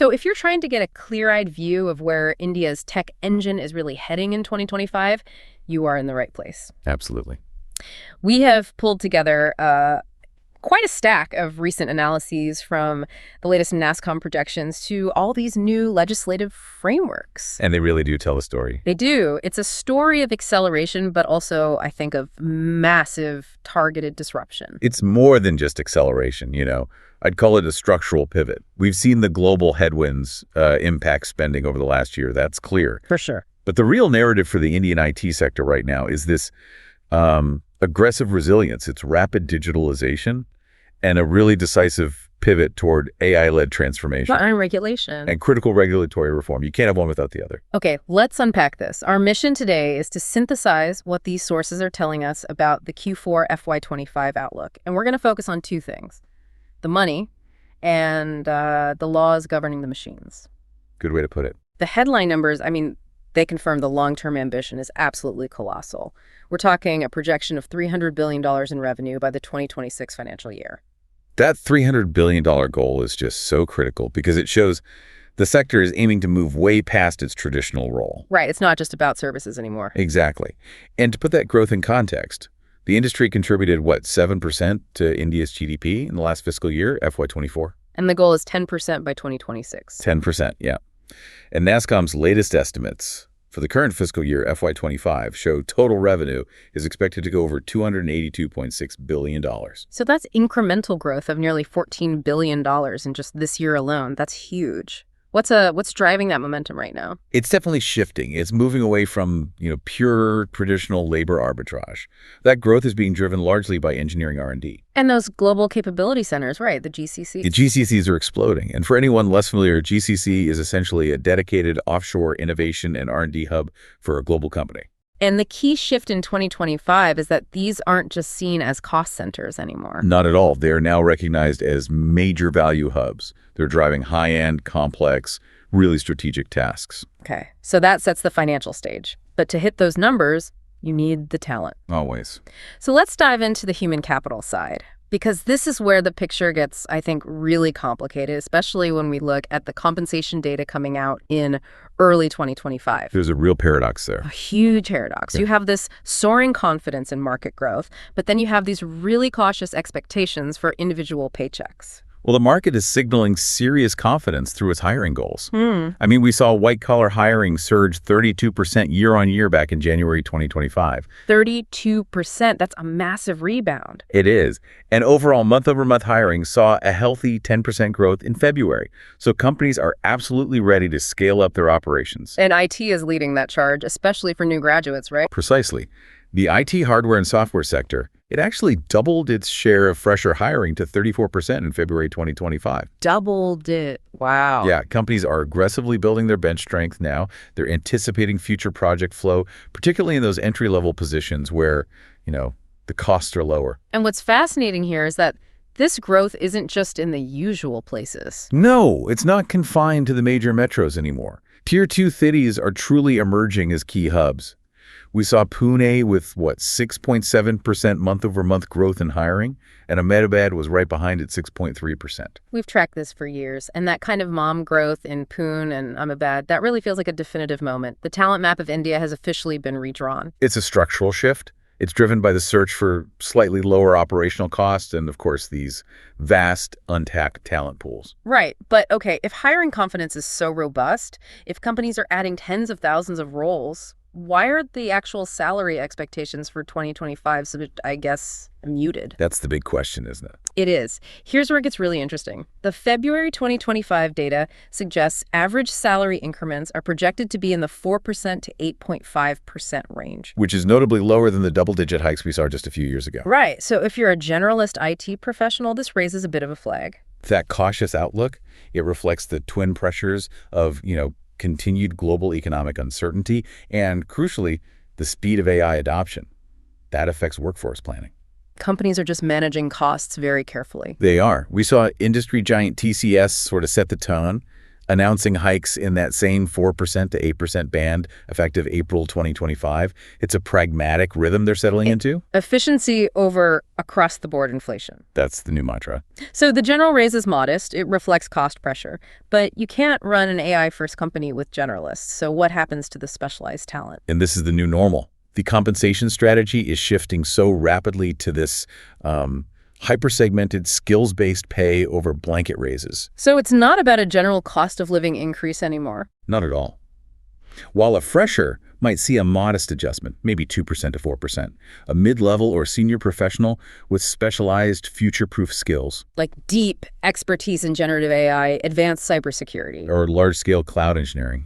So if you're trying to get a clear-eyed view of where India's tech engine is really heading in 2025, you are in the right place. Absolutely. We have pulled together quite a stack of recent analyses, from the latest NASSCOM projections to all these new legislative frameworks. And they really do tell a story. They do. It's a story of acceleration, but also, I think, of massive targeted disruption. It's more than just acceleration, you know. I'd call it a structural pivot. We've seen the global headwinds impact spending over the last year. That's clear. For sure. But the real narrative for the Indian IT sector right now is this aggressive resilience. It's rapid digitalization and a really decisive pivot toward AI-led transformation. And regulation. And critical regulatory reform. You can't have one without the other. Okay, let's unpack this. Our mission today is to synthesize what these sources are telling us about the Q4 FY25 outlook. And we're going to focus on two things: the money and the laws governing the machines. Good way to put it. The headline numbers, I mean, they confirm the long-term ambition is absolutely colossal. We're talking a projection of $300 billion in revenue by the 2026 financial year. That $300 billion goal is just so critical because it shows the sector is aiming to move way past its traditional role. Right. It's not just about services anymore. Exactly. And to put that growth in context, the industry contributed, 7% to India's GDP in the last fiscal year, FY24? And the goal is 10% by 2026. 10%, yeah. And NASSCOM's latest estimates for the current fiscal year, FY25, show total revenue is expected to go over $282.6 billion. So that's incremental growth of nearly $14 billion in just this year alone. That's huge. What's driving that momentum right now? It's definitely shifting. It's moving away from, pure traditional labor arbitrage. That growth is being driven largely by engineering R&D. And those global capability centers, right, the GCCs. The GCCs are exploding. And for anyone less familiar, GCC is essentially a dedicated offshore innovation and R&D hub for a global company. And the key shift in 2025 is that these aren't just seen as cost centers anymore. Not at all. They're now recognized as major value hubs. They're driving high-end, complex, really strategic tasks. Okay, so that sets the financial stage. But to hit those numbers, you need the talent. Always. So let's dive into the human capital side, because this is where the picture gets, I think, really complicated, especially when we look at the compensation data coming out in early 2025. There's a real paradox there. A huge paradox. Yeah. You have this soaring confidence in market growth, but then you have these really cautious expectations for individual paychecks. Well, the market is signaling serious confidence through its hiring goals. I mean, we saw white-collar hiring surge 32% year-on-year back in January 2025. 32%. That's a massive rebound. It is. And overall, month-over-month hiring saw a healthy 10% growth in February. So companies are absolutely ready to scale up their operations. And IT is leading that charge, especially for new graduates, right? Precisely. The IT hardware and software sector, it actually doubled its share of fresher hiring to 34% in February 2025. Doubled it. Wow. Yeah, companies are aggressively building their bench strength now. They're anticipating future project flow, particularly in those entry-level positions where, the costs are lower. And what's fascinating here is that this growth isn't just in the usual places. No, it's not confined to the major metros anymore. Tier 2 cities are truly emerging as key hubs. We saw Pune with, 6.7% month-over-month growth in hiring, and Ahmedabad was right behind at 6.3%. We've tracked this for years, and that kind of mom growth in Pune and Ahmedabad, that really feels like a definitive moment. The talent map of India has officially been redrawn. It's a structural shift. It's driven by the search for slightly lower operational costs and, of course, these vast, untapped talent pools. Right. But, okay, if hiring confidence is so robust, if companies are adding tens of thousands of roles, why are the actual salary expectations for 2025 muted? That's the big question, isn't it? It is. Here's where it gets really interesting. The February 2025 data suggests average salary increments are projected to be in the 4% to 8.5% range. Which is notably lower than the double-digit hikes we saw just a few years ago. Right. So if you're a generalist IT professional, this raises a bit of a flag. That cautious outlook, it reflects the twin pressures of, continued global economic uncertainty, and crucially, the speed of AI adoption. That affects workforce planning. Companies are just managing costs very carefully. They are. We saw industry giant TCS sort of set the tone. announcing hikes in that same 4% to 8% band effective April 2025. It's a pragmatic rhythm they're settling into. Efficiency over across-the-board inflation. That's the new mantra. So the general raise is modest. It reflects cost pressure. But you can't run an AI-first company with generalists. So what happens to the specialized talent? And this is the new normal. The compensation strategy is shifting so rapidly to this hyper-segmented, skills-based pay over blanket raises. So it's not about a general cost of living increase anymore. Not at all. While a fresher might see a modest adjustment, maybe 2% to 4%, a mid-level or senior professional with specialized future-proof skills, Like deep expertise in generative AI, advanced cybersecurity. or large-scale cloud engineering,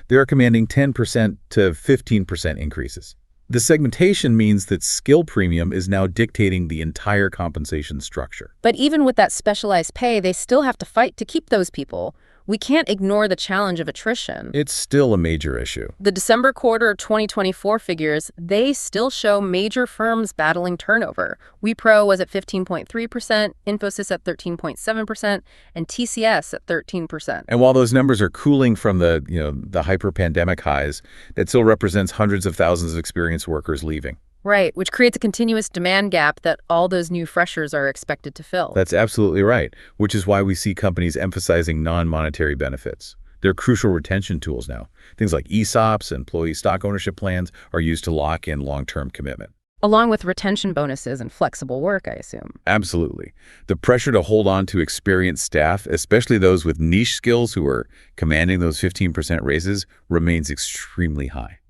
they're commanding 10% to 15% increases. The segmentation means that skill premium is now dictating the entire compensation structure. But even with that specialized pay, they still have to fight to keep those people. We can't ignore the challenge of attrition. It's still a major issue. The December quarter 2024 figures, they still show major firms battling turnover. Wipro was at 15.3%, Infosys at 13.7%, and TCS at 13%. And while those numbers are cooling from the hyper-pandemic highs, that still represents hundreds of thousands of experienced workers leaving. Right, which creates a continuous demand gap that all those new freshers are expected to fill. That's absolutely right, which is why we see companies emphasizing non-monetary benefits. They're crucial retention tools now. Things like ESOPs, employee stock ownership plans, are used to lock in long-term commitment. Along with retention bonuses and flexible work, I assume. Absolutely. The pressure to hold on to experienced staff, especially those with niche skills who are commanding those 15% raises, remains extremely high.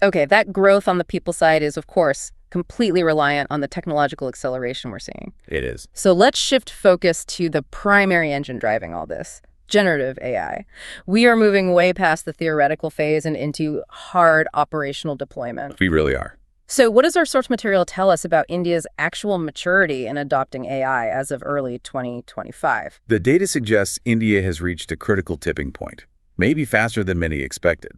Okay, that growth on the people side is, of course, completely reliant on the technological acceleration we're seeing. It is. So let's shift focus to the primary engine driving all this, generative AI. We are moving way past the theoretical phase and into hard operational deployment. We really are. So what does our source material tell us about India's actual maturity in adopting AI as of early 2025? The data suggests India has reached a critical tipping point, maybe faster than many expected.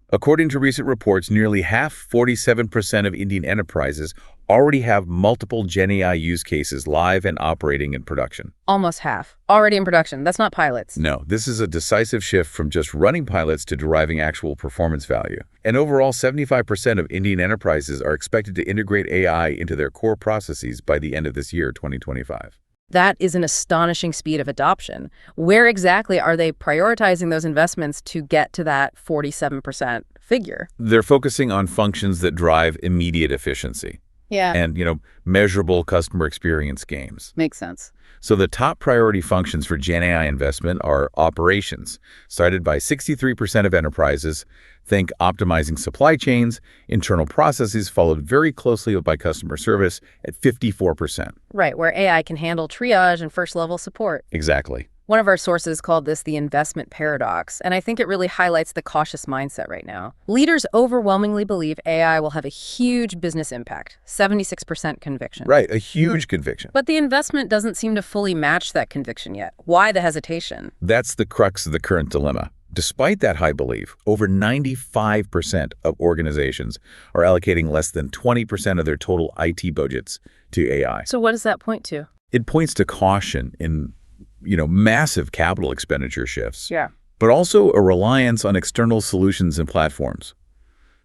According to recent reports, nearly half, 47% of Indian enterprises already have multiple GenAI use cases live and operating in production. Almost half. Already in production. That's not pilots. No, this is a decisive shift from just running pilots to deriving actual performance value. And overall, 75% of Indian enterprises are expected to integrate AI into their core processes by the end of this year, 2025. That is an astonishing speed of adoption. Where exactly are they prioritizing those investments to get to that 47% figure? They're focusing on functions that drive immediate efficiency. Yeah. And, measurable customer experience gains. Makes sense. So the top priority functions for GenAI investment are operations, cited by 63% of enterprises. Think optimizing supply chains, internal processes, followed very closely by customer service at 54%. Right, where AI can handle triage and first-level support. Exactly. One of our sources called this the investment paradox, and I think it really highlights the cautious mindset right now. Leaders overwhelmingly believe AI will have a huge business impact, 76% conviction. Right, a huge conviction. But the investment doesn't seem to fully match that conviction yet. Why the hesitation? That's the crux of the current dilemma. Despite that high belief, over 95% of organizations are allocating less than 20% of their total IT budgets to AI. So what does that point to? It points to caution in massive capital expenditure shifts, Yeah. but also a reliance on external solutions and platforms.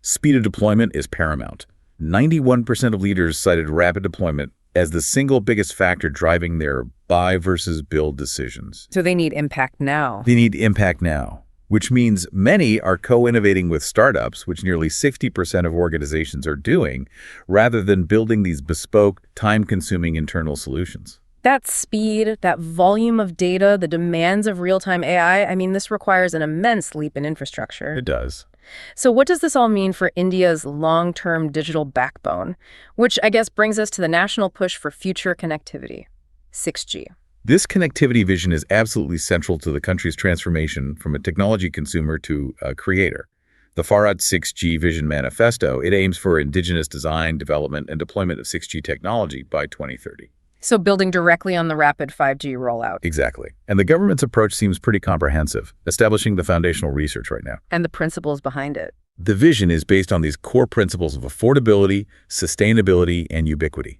Speed of deployment is paramount. 91% of leaders cited rapid deployment as the single biggest factor driving their buy versus build decisions. So they need impact now. They need impact now, which means many are co-innovating with startups, which nearly 60% of organizations are doing, rather than building these bespoke, time-consuming internal solutions. That speed, that volume of data, the demands of real-time AI, this requires an immense leap in infrastructure. It does. So what does this all mean for India's long-term digital backbone? Which I guess brings us to the national push for future connectivity, 6G. This connectivity vision is absolutely central to the country's transformation from a technology consumer to a creator. The Bharat 6G Vision Manifesto, it aims for indigenous design, development, and deployment of 6G technology by 2030. So building directly on the rapid 5G rollout. Exactly. And the government's approach seems pretty comprehensive, establishing the foundational research right now. And the principles behind it. The vision is based on these core principles of affordability, sustainability, and ubiquity.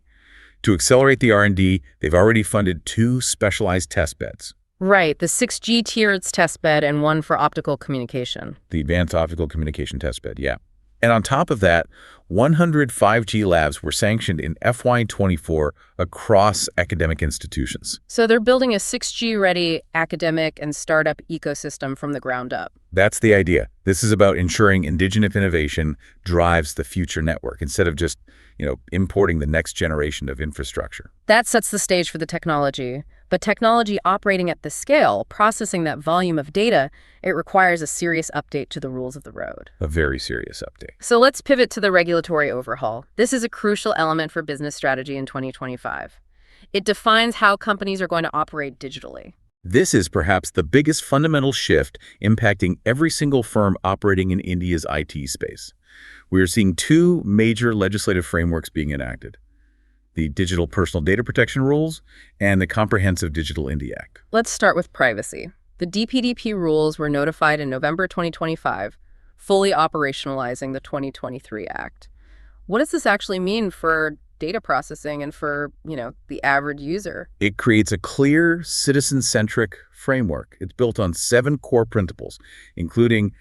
To accelerate the R&D, they've already funded 2 specialized test beds. Right, the 6G tiered testbed and one for optical communication. The Advanced Optical Communication Testbed, yeah. And on top of that, 100 5G labs were sanctioned in FY24 across academic institutions. So they're building a 6G-ready academic and startup ecosystem from the ground up. That's the idea. This is about ensuring indigenous innovation drives the future network instead of just, importing the next generation of infrastructure. That sets the stage for the technology. But technology operating at this scale, processing that volume of data, it requires a serious update to the rules of the road. A very serious update. So let's pivot to the regulatory overhaul. This is a crucial element for business strategy in 2025. It defines how companies are going to operate digitally. This is perhaps the biggest fundamental shift impacting every single firm operating in India's IT space. We are seeing two major legislative frameworks being enacted: the Digital Personal Data Protection Rules and the Comprehensive Digital India Act. Let's start with privacy. The DPDP rules were notified in November 2025, fully operationalizing the 2023 Act. What does this actually mean for data processing and for, the average user? It creates a clear, citizen-centric framework. It's built on 7 core principles, including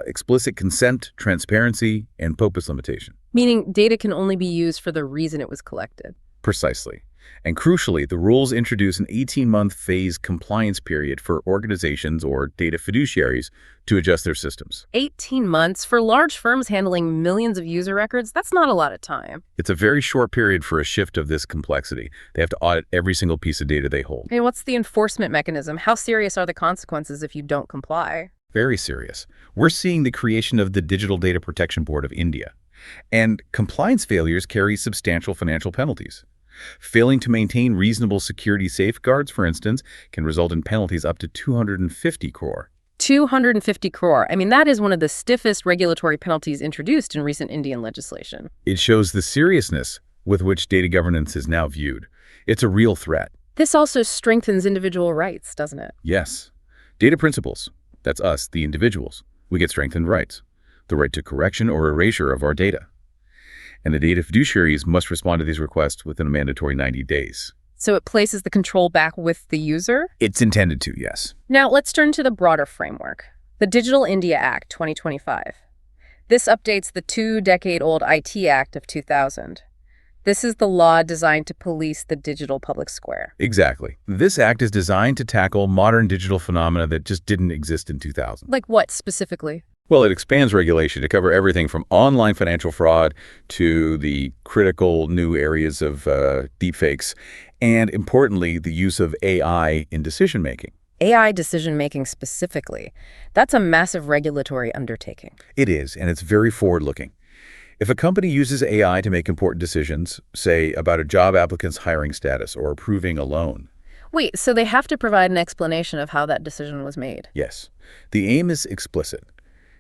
explicit consent, transparency, and purpose limitation. Meaning data can only be used for the reason it was collected. Precisely. And crucially, the rules introduce an 18-month phase compliance period for organizations or data fiduciaries to adjust their systems. 18 months? For large firms handling millions of user records, that's not a lot of time. It's a very short period for a shift of this complexity. They have to audit every single piece of data they hold. And what's the enforcement mechanism? How serious are the consequences if you don't comply? Very serious. We're seeing the creation of the Digital Data Protection Board of India. And compliance failures carry substantial financial penalties. Failing to maintain reasonable security safeguards, for instance, can result in penalties up to 250 crore. 250 crore. I mean, that is one of the stiffest regulatory penalties introduced in recent Indian legislation. It shows the seriousness with which data governance is now viewed. It's a real threat. This also strengthens individual rights, doesn't it? Yes. Data principles. That's us, the individuals. We get strengthened rights. The right to correction or erasure of our data. And the data fiduciaries must respond to these requests within a mandatory 90 days. So it places the control back with the user? It's intended to, yes. Now let's turn to the broader framework, the Digital India Act 2025. This updates the 2-decade-old IT Act of 2000. This is the law designed to police the digital public square. Exactly. This act is designed to tackle modern digital phenomena that just didn't exist in 2000. Like what specifically? Well, it expands regulation to cover everything from online financial fraud to the critical new areas of deepfakes, and importantly, the use of AI in decision-making. AI decision-making specifically. That's a massive regulatory undertaking. It is, and it's very forward-looking. If a company uses AI to make important decisions, say about a job applicant's hiring status or approving a loan. Wait, so they have to provide an explanation of how that decision was made? Yes. The aim is explicit: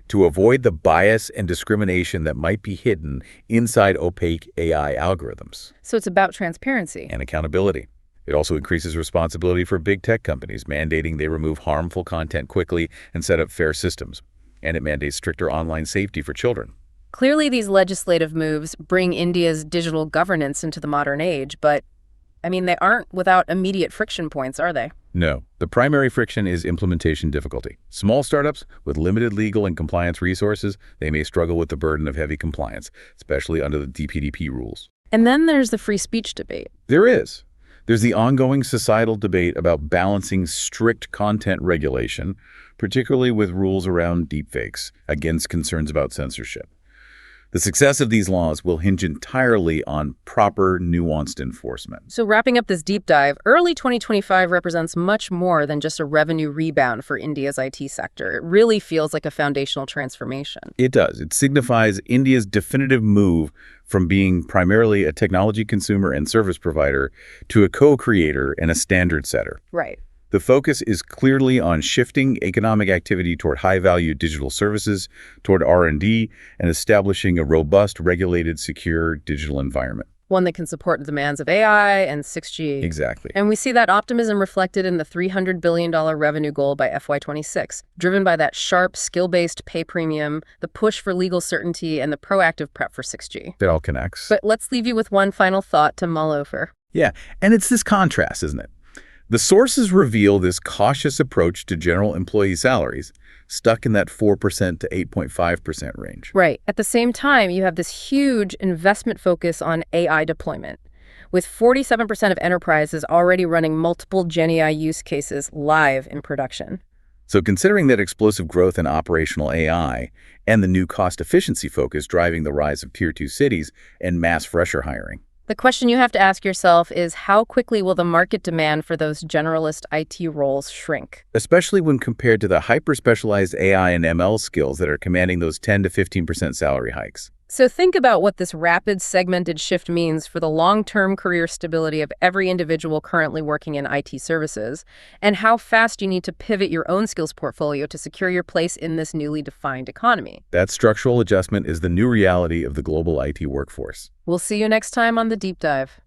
to avoid the bias and discrimination that might be hidden inside opaque AI algorithms. So it's about transparency. And accountability. It also increases responsibility for big tech companies, mandating they remove harmful content quickly and set up fair systems. And it mandates stricter online safety for children. Clearly, these legislative moves bring India's digital governance into the modern age, but, they aren't without immediate friction points, are they? No. The primary friction is implementation difficulty. Small startups with limited legal and compliance resources, they may struggle with the burden of heavy compliance, especially under the DPDP rules. And then there's the free speech debate. There is. There's the ongoing societal debate about balancing strict content regulation, particularly with rules around deepfakes, against concerns about censorship. The success of these laws will hinge entirely on proper, nuanced enforcement. So wrapping up this deep dive, early 2025 represents much more than just a revenue rebound for India's IT sector. It really feels like a foundational transformation. It does. It signifies India's definitive move from being primarily a technology consumer and service provider to a co-creator and a standard setter. Right. The focus is clearly on shifting economic activity toward high-value digital services, toward R&D, and establishing a robust, regulated, secure digital environment. One that can support the demands of AI and 6G. Exactly. And we see that optimism reflected in the $300 billion revenue goal by FY26, driven by that sharp, skill-based pay premium, the push for legal certainty, and the proactive prep for 6G. It all connects. But let's leave you with one final thought to mull over. Yeah, and it's this contrast, isn't it? The sources reveal this cautious approach to general employee salaries, stuck in that 4% to 8.5% range. Right. At the same time, you have this huge investment focus on AI deployment, with 47% of enterprises already running multiple GenAI use cases live in production. So considering that explosive growth in operational AI and the new cost efficiency focus driving the rise of Tier 2 cities and mass fresher hiring, The question you have to ask yourself is how quickly will the market demand for those generalist IT roles shrink? especially when compared to the hyper-specialized AI and ML skills that are commanding those 10 to 15% salary hikes. So think about what this rapid segmented shift means for the long-term career stability of every individual currently working in IT services, and how fast you need to pivot your own skills portfolio to secure your place in this newly defined economy. That structural adjustment is the new reality of the global IT workforce. We'll see you next time on The Deep Dive.